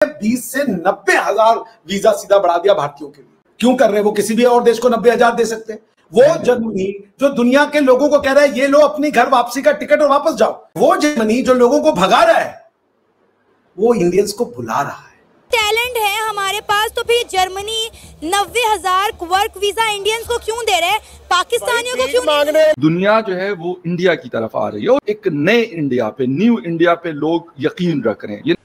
20 से 90,000 वीजा सीधा बढ़ा दिया भारतीयों के लिए। क्यों कर रहे हैं? वो किसी भी और देश को 90,000 दे सकते हैं। वो जर्मनी जो दुनिया के लोगों को कह रहा है ये लो अपनी घर वापसी का टिकट और वापस जाओ, वो जर्मनी जो लोगों को भगा रहा है वो इंडियंस को बुला रहा है। टैलेंट है हमारे पास, तो फिर जर्मनी 90,000 वर्क वीजा इंडियंस को क्यों दे रहे हैं, पाकिस्तानियों को क्यों मांग रहे हैं? दुनिया जो है वो इंडिया की तरफ आ रही है और एक नए इंडिया पे, न्यू इंडिया पे लोग यकीन रख रहे हैं।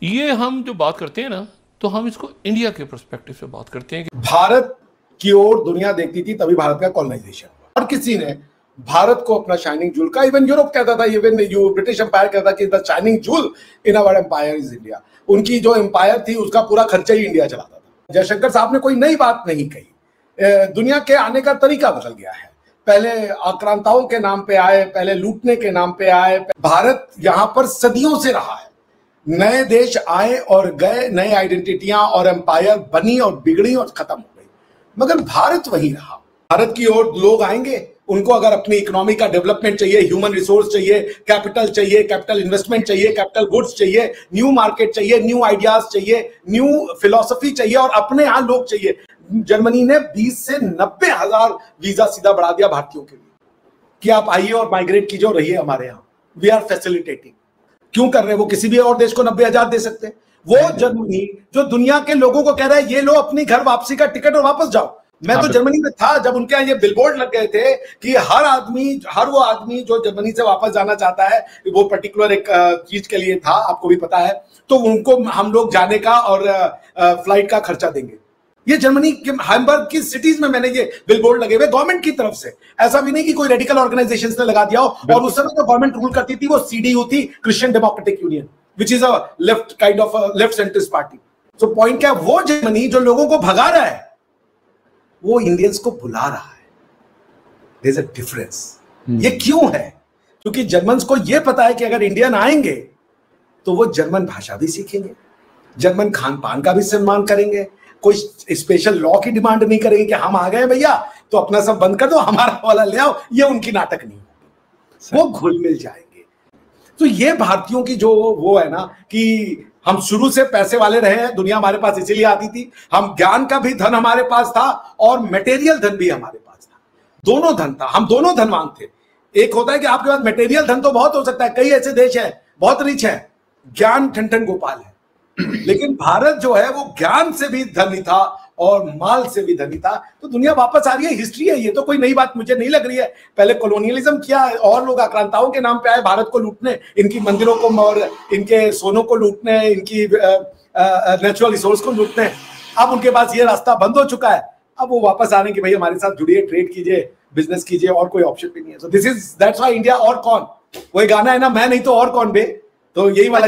ये हम जो बात करते हैं ना, तो हम इसको इंडिया के पर्सपेक्टिव से बात करते हैं कि भारत की ओर दुनिया देखती थी, तभी भारत का कॉलोनाइजेशन हुआ और किसी ने भारत को अपना शाइनिंग जूल का, इवन यूरोप कहता था, इवन ब्रिटिश एम्पायर कहता कि the shining jewel in our empire is India. उनकी जो एम्पायर थी उसका पूरा खर्चा ही इंडिया चलाता था। जयशंकर साहब ने कोई नई बात नहीं कही। दुनिया के आने का तरीका बदल गया है। पहले आक्रांताओं के नाम पे आए, पहले लूटने के नाम पे आए। भारत यहां पर सदियों से रहा है। नए देश आए और गए, नए आइडेंटिटियां और एम्पायर बनी और बिगड़ी और खत्म हो गई, मगर भारत वही रहा। भारत की ओर लोग आएंगे, उनको अगर अपनी इकोनॉमी का डेवलपमेंट चाहिए, ह्यूमन रिसोर्स चाहिए, कैपिटल इन्वेस्टमेंट चाहिए, कैपिटल गुड्स चाहिए, न्यू मार्केट चाहिए, न्यू आइडियाज चाहिए, न्यू फिलॉसफी चाहिए और अपने यहां लोग चाहिए। जर्मनी ने 20 से 90,000 वीजा सीधा बढ़ा दिया भारतीयों के लिए कि आप आइए और माइग्रेट कीजिए और रहिए हमारे यहाँ। We are facilitating. क्यों कर रहे हैं? वो किसी भी और देश को 90,000 दे सकते हैं। वो जर्मनी जो दुनिया के लोगों को कह रहा है ये लो अपनी घर वापसी का टिकट और वापस जाओ। मैं तो जर्मनी में था जब उनके यहाँ ये बिलबोर्ड लग गए थे कि हर वो आदमी जो जर्मनी से वापस जाना चाहता है, वो पर्टिकुलर एक चीज के लिए था, आपको भी पता है, तो उनको हम लोग जाने का और फ्लाइट का खर्चा देंगे। ये जर्मनी के हैम्बर्ग की सिटीज में मैंने ये बिलबोर्ड लगे हुए गवर्नमेंट की तरफ से, ऐसा भी नहीं कि कोई रेडिकल ऑर्गेनाइजेशन ने लगा दिया हो। और उस समय तो गवर्नमेंट रूल करती थी, वो सीडीयू थी, Christian democratic union, which is a left kind of left centrist party. तो पॉइंट क्या है, वो जर्मनी जो लोगों को भगा रहा है वो इंडियंस को बुला रहा है। There is a difference. ये क्यों है? क्योंकि जर्मन्स को ये पता है कि अगर इंडियन आएंगे तो वो जर्मन भाषा भी सीखेंगे, जर्मन खान पान का भी सम्मान करेंगे, कोई स्पेशल लॉ की डिमांड नहीं करेंगे कि हम आ गए भैया तो अपना सब बंद कर दो, हमारा वाला ले आओ। ये उनकी नाटक नहीं होगी, वो घुल मिल जाएंगे। तो ये भारतीयों की जो वो है ना कि हम शुरू से पैसे वाले रहे हैं, दुनिया हमारे पास इसीलिए आती थी। हम ज्ञान का भी धन हमारे पास था और मटेरियल धन भी हमारे पास था, दोनों धन था, हम दोनों धनवान थे। एक होता है कि आपके पास मटेरियल धन तो बहुत हो सकता है, कई ऐसे देश है बहुत रिच है, ज्ञान ठन गोपाल है, लेकिन भारत जो है वो ज्ञान से भी धनी था और माल से भी धनी था। तो दुनिया वापस आ रही है, हिस्ट्री है, ये तो कोई नई बात मुझे नहीं लग रही है। पहले कॉलोनियलिज्म किया और लोग आक्रांताओं के नाम पे आए भारत को लूटने, इनकी मंदिरों को और इनके सोनों को लूटने, इनकी नेचुरल रिसोर्स को लूटने। अब उनके पास ये रास्ता बंद हो चुका है, अब वो वापस आ रहे हैं कि भाई हमारे साथ जुड़िए, ट्रेड कीजिए, बिजनेस कीजिए, और कोई ऑप्शन भी नहीं है। So this is that's why India और कौन, वही गाना है ना, मैं नहीं तो और कौन बे, तो यही वाला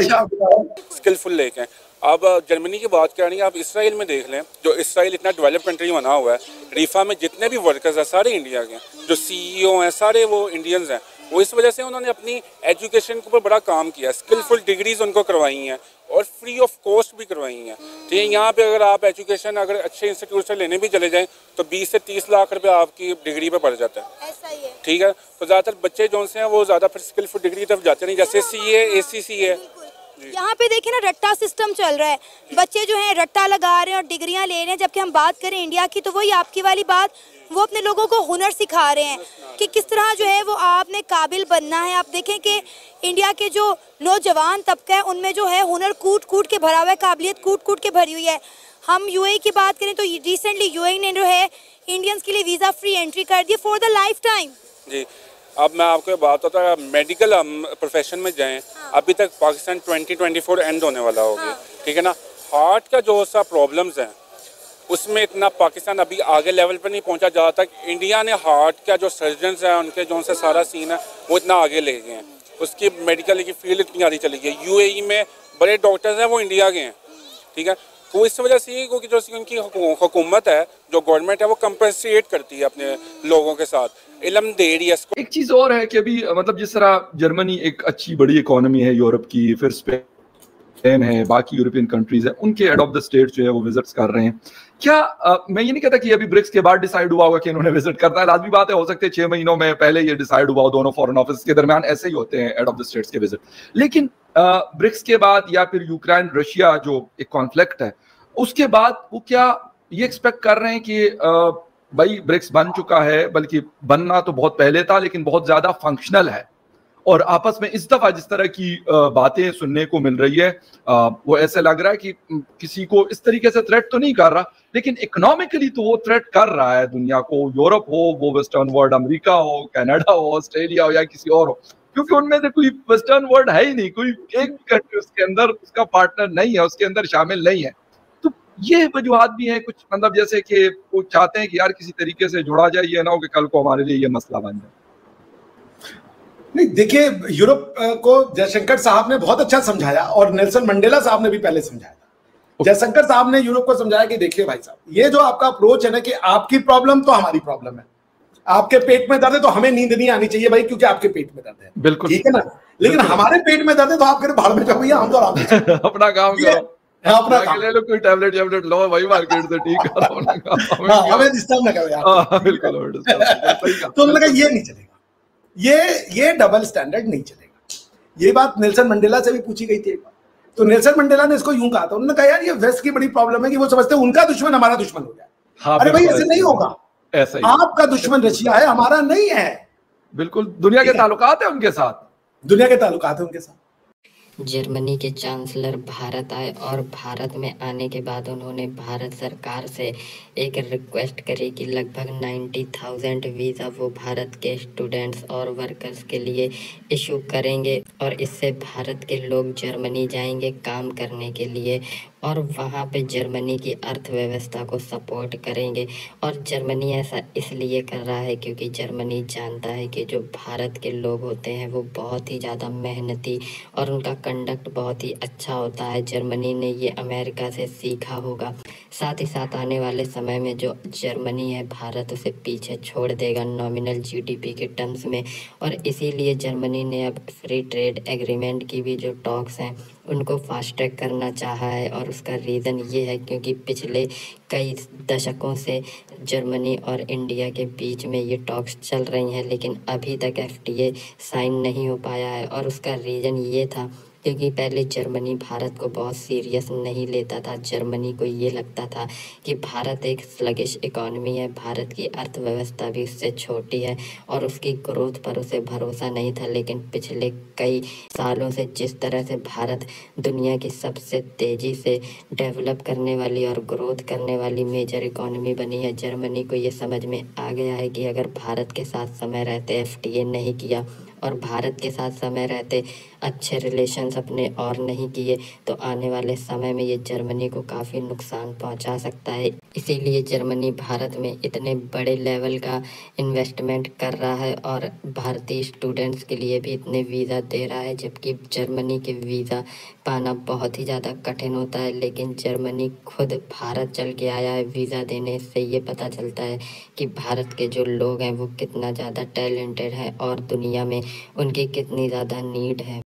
स्किलफुल लेके। अब जर्मनी की बात करेंगे, आप इसराइल में देख लें, जो इसराइल इतना डेवलप कंट्री बना हुआ है, रीफा में जितने भी वर्कर्स हैं सारे इंडिया के, जो सीईओ हैं सारे वो इंडियंस हैं। वो इस वजह से उन्होंने अपनी एजुकेशन के ऊपर बड़ा काम किया, स्किलफुल डिग्रीज उनको करवाई हैं और फ्री ऑफ कॉस्ट भी करवाई हैं। ठीक है, यहाँ पे अगर आप एजुकेशन अगर अच्छे इंस्टीट्यूट से लेने भी चले जाएं तो 20 से 30 लाख रुपए आपकी डिग्री पे पड़ जाता है। ऐसा ही है। ठीक है, तो ज़्यादातर बच्चे जो से हैं वो ज़्यादा फिर स्किलफुल डिग्री तरफ जाते नहीं, जैसे CA ACC है। यहाँ पे देखिए ना, रट्टा सिस्टम चल रहा है, बच्चे जो हैं रट्टा लगा रहे हैं और डिग्रियां ले रहे हैं। जबकि हम बात करें इंडिया की, तो वही आपकी वाली बात, वो अपने लोगों को हुनर सिखा रहे हैं कि किस तरह जो है वो आपने काबिल बनना है। आप देखें कि इंडिया के जो नौजवान तबका है उनमें जो है हुनर कूट कूट के भरा हुआ है, काबिलियत कूट कूट के भरी हुई है। हम UAE की बात करें तो रिसेंटली UAE ने जो है इंडियंस के लिए वीज़ा फ्री एंट्री कर दी फॉर द लाइफ टाइम। जी, अब मैं आपको बात होता है मेडिकल प्रोफेशन में जाएं, अभी तक पाकिस्तान 2024 एंड होने वाला होगी। ठीक है ना, हार्ट का जो सा प्रॉब्लम्स हैं उसमें इतना पाकिस्तान अभी आगे लेवल पर नहीं पहुंचा, जहाँ तक इंडिया ने हार्ट का जो सर्जन्स हैं उनके जो से सारा सीन है वो इतना आगे ले गए हैं। उसकी मेडिकल की फील्ड इतनी आगे चली गई। UAE में बड़े डॉक्टर्स हैं वो इंडिया के हैं। ठीक है, तो इस वजह से क्योंकि जो उनकी हुकूमत है, जो गवर्नमेंट है, वो कंपनसेट करती है अपने लोगों के साथ, इल्म दे रही है। एक चीज और है कि अभी मतलब जिस तरह जर्मनी एक अच्छी बड़ी इकोनॉमी है यूरोप की, फिर है, बाकी यूरोपियन कंट्रीज है, उनके हेड ऑफ द स्टेट जो है वो विजिट्स कर रहे हैं। क्या मैं ये नहीं कहता कि अभी ब्रिक्स के बाद डिसाइड हुआ होगा कि इन्होंने विजिट करना है, लाजमी बात है, हो सकते हैं 6 महीनों में पहले ये डिसाइड हुआ हो, दोनों फॉरेन ऑफिस के दरमियान ऐसे ही होते हैं हेड ऑफ द स्टेट्स के विजिट। लेकिन ब्रिक्स के बाद या फिर यूक्रेन रशिया जो एक कॉन्फ्लिक्ट है उसके बाद वो क्या ये एक्सपेक्ट कर रहे हैं कि भाई ब्रिक्स बन चुका है, बल्कि बनना तो बहुत पहले था लेकिन बहुत ज्यादा फंक्शनल है, और आपस में इस दफा जिस तरह की बातें सुनने को मिल रही है वो ऐसे लग रहा है कि किसी को इस तरीके से थ्रेट तो नहीं कर रहा, लेकिन इकोनॉमिकली तो वो थ्रेट कर रहा है दुनिया को, यूरोप हो, वो वेस्टर्न वर्ल्ड, अमेरिका हो, कनाडा हो, ऑस्ट्रेलिया हो या किसी और हो, क्योंकि उनमें से कोई वेस्टर्न वर्ल्ड है ही नहीं, कोई एक भी कंट्री उसके अंदर उसका पार्टनर नहीं है, उसके अंदर शामिल नहीं है। तो ये वजूहात भी है कुछ, मतलब जैसे कि वो चाहते हैं कि यार किसी तरीके से जुड़ा जाए, ये ना हो कि कल को हमारे लिए ये मसला बन जाए। नहीं, देखिए, यूरोप को जयशंकर साहब ने बहुत अच्छा समझाया और नेल्सन मंडेला साहब ने भी पहले समझाया था। जयशंकर साहब ने यूरोप को समझाया कि देखिए भाई साहब, ये जो आपका अप्रोच है ना कि आपकी प्रॉब्लम तो हमारी प्रॉब्लम है, आपके पेट में दर्द है तो हमें नींद नहीं आनी चाहिए भाई, क्योंकि आपके पेट में दर्द है, बिल्कुल ठीक है ना, लेकिन हमारे पेट में दर्द है तो आप फिर भाड़ में जाओ भैया, हम तो आराम से अपना काम करो, अपना काम ले लो, कोई टैबलेट लो वही मार्केट से ठीक करो, हमें डिस्टर्ब ना करो यार। बिल्कुल। तो उन्होंने कहा ये नहीं चलेगा, ये डबल स्टैंडर्ड नहीं चलेगा। ये बात नेल्सन मंडेला से भी पूछी गई थी एक बार, तो नेल्सन मंडेला ने इसको यूं कहा था, उन्होंने कहा यार ये वेस्ट की बड़ी प्रॉब्लम है कि वो समझते हैं उनका दुश्मन हमारा दुश्मन हो जाए। हाँ, अरे भाई ऐसे नहीं होगा, ऐसा ही आपका दुश्मन रशिया है, हमारा नहीं है। बिल्कुल, दुनिया के ताल्लुकात है उनके साथ, दुनिया के ताल्लुकात है उनके साथ। जर्मनी के चांसलर भारत आए और भारत में आने के बाद उन्होंने भारत सरकार से एक रिक्वेस्ट करी कि लगभग 90,000 वीज़ा वो भारत के स्टूडेंट्स और वर्कर्स के लिए इशू करेंगे, और इससे भारत के लोग जर्मनी जाएंगे काम करने के लिए और वहाँ पे जर्मनी की अर्थव्यवस्था को सपोर्ट करेंगे। और जर्मनी ऐसा इसलिए कर रहा है क्योंकि जर्मनी जानता है कि जो भारत के लोग होते हैं वो बहुत ही ज़्यादा मेहनती और उनका कंडक्ट बहुत ही अच्छा होता है। जर्मनी ने ये अमेरिका से सीखा होगा। साथ ही साथ आने वाले समय में जो जर्मनी है भारत उसे पीछे छोड़ देगा नॉमिनल जीडीपी के टर्म्स में, और इसीलिए जर्मनी ने अब फ्री ट्रेड एग्रीमेंट की भी जो टॉक्स हैं उनको फास्ट ट्रैक करना चाहा है। और उसका रीज़न ये है क्योंकि पिछले कई दशकों से जर्मनी और इंडिया के बीच में ये टॉक्स चल रही हैं, लेकिन अभी तक एफटीए साइन नहीं हो पाया है। और उसका रीज़न ये था क्योंकि पहले जर्मनी भारत को बहुत सीरियस नहीं लेता था। जर्मनी को ये लगता था कि भारत एक स्लगिश इकॉनमी है, भारत की अर्थव्यवस्था भी उससे छोटी है और उसकी ग्रोथ पर उसे भरोसा नहीं था। लेकिन पिछले कई सालों से जिस तरह से भारत दुनिया की सबसे तेज़ी से डेवलप करने वाली और ग्रोथ करने वाली मेजर इकॉनमी बनी है, जर्मनी को ये समझ में आ गया है कि अगर भारत के साथ समय रहते एफटीए नहीं किया और भारत के साथ समय रहते अच्छे रिलेशंस अपने और नहीं किए तो आने वाले समय में ये जर्मनी को काफ़ी नुकसान पहुंचा सकता है। इसीलिए जर्मनी भारत में इतने बड़े लेवल का इन्वेस्टमेंट कर रहा है और भारतीय स्टूडेंट्स के लिए भी इतने वीज़ा दे रहा है, जबकि जर्मनी के वीज़ा पाना बहुत ही ज़्यादा कठिन होता है। लेकिन जर्मनी खुद भारत चल के आया है वीज़ा देने, इससे ये पता चलता है कि भारत के जो लोग हैं वो कितना ज़्यादा टैलेंटेड है और दुनिया में उनकी कितनी ज़्यादा नीड है।